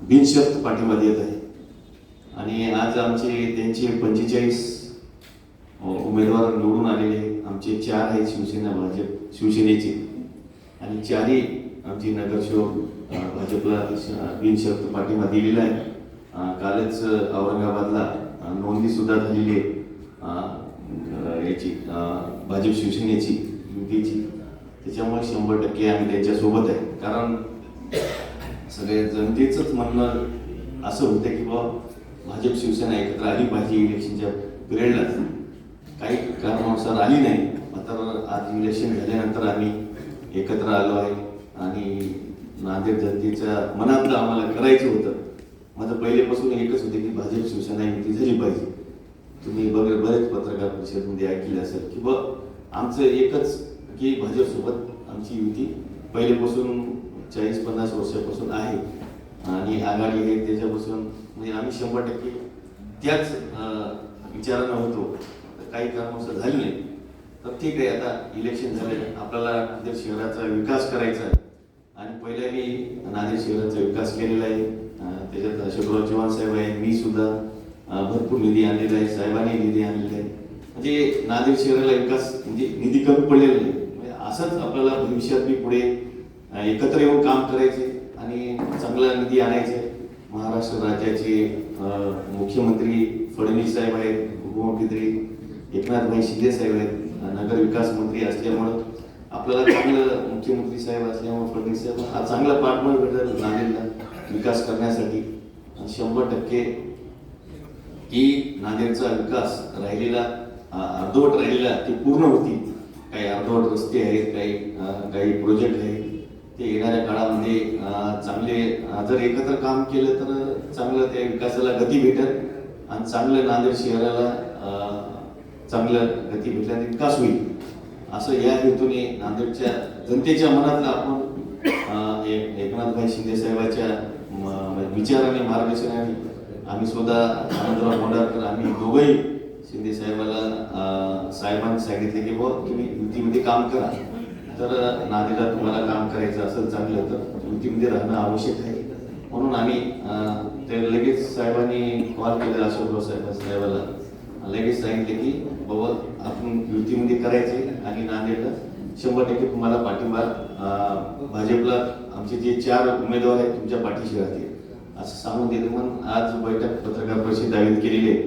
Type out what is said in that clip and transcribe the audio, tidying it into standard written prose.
बिनशर्त पाठिंबा देत आहे. आणि आज त्यांचे 45 उमेदवार निवडून आलेले. आमचे 4 आहेत शिवसेना भाजप शिवसेनेचे, आणि 4ही आमची नगरसेवक भाजपला बिनशर्त पाठिंबा दिलेला आहे. कालच औरंगाबादला नोंदणी सुद्धा झालेली आहे याची भाजप शिवसेनेची युतीची. त्याच्यामुळे 100% आम्ही त्यांच्यासोबत आहे. कारण सगळे जनतेचंच म्हणणं असं होतं की बाबा भाजप शिवसेना एकत्र आली पाहिजे. इलेक्शनच्या पिरियडला काही कारणानुसार आली नाही, मात्र आज इलेक्शन झाल्यानंतर आम्ही एकत्र आलो आहे. आणि नांदेड जनतेच्या मनातलं आम्हाला करायचं होतं. माझं पहिलेपासून एकच होते की भाजप शिवसेना युती झाली पाहिजे. तुम्ही बरेच पत्रकार परिषदेमध्ये ऐकले असेल की बा आमचं एकच की भाजपसोबत आमची युती पहिलेपासून 40-50 वर्षापासून आहे. आणि आघाडी आहे त्याच्यापासून, म्हणजे आम्ही 100% त्याच विचारानं होतो. काही कारणानुसार झाली नाही, तर ठीक आहे, आता इलेक्शन झाले, आपल्याला नांदेड शहराचा विकास करायचा आहे. आणि पहिल्या मी नांदेड शहराचा विकास केलेला आहे. त्याच्यात अशोकराव चव्हाण साहेब आहे, मी सुद्धा भरपूर निधी आणलेला आहे, साहेबांनी निधी आणलेला आहे. म्हणजे नांदेड शहराला विकास म्हणजे निधी कमी पडलेला नाही. म्हणजे असंच आपल्याला भविष्यात बी पुढे एकत्र येऊन काम करायचे आणि चांगला निधी आणायचे. महाराष्ट्र राज्याचे मुख्यमंत्री फडणवीस साहेब आहेत, उपमुख्यमंत्री एकनाथभाई शिंदे साहेब आहेत, नगर विकास मंत्री असल्यामुळं आपल्याला चांगलं मुख्यमंत्री साहेब असल्यामुळे फडणवीस साहेब हा चांगला पार्टनर भेटेल नांदेडला विकास करण्यासाठी. 100% की नांदेडचा विकास राहिलेला अर्धवट राहिलेला ते पूर्ण होतील. काही अर्धवट रस्ते आहेत, काही प्रोजेक्ट आहेत, ते येणाऱ्या काळामध्ये चांगले जर एकत्र काम केलं तर चांगलं त्या विकासाला गती भेटेल आणि चांगलं नांदेड शहराला चांगलं गती भेटल्याने विकास होईल. असं या हेतूने नांदेडच्या जनतेच्या मनातलं आपण एकनाथभाई शिंदे साहेबाच्या विचाराने मार्गदर्शनाने आम्ही स्वतः आनंदराव मोंडारकर आम्ही दोघंही शिंदे साहेबांनी सांगितले की बाबा तुम्ही युतीमध्ये काम करा. तर नांदेडला तुम्हाला काम करायचं असेल चांगलं तर युतीमध्ये राहणं आवश्यक आहे. म्हणून आम्ही ते लगेच साहेबांनी कॉल केला अशोकराव साहेबाला, लगेच सांगितले की बाबा आपण युतीमध्ये करायचे आणि नांदेडला 100% तुम्हाला पाठिंबा भाजपला आमचे जे 4 उमेदवार आहेत तुमच्या पाठीशी राहतील असं सांगून दिलं. म्हणून आज बैठक पत्रकार परिषद आयोजित केलेली आहे.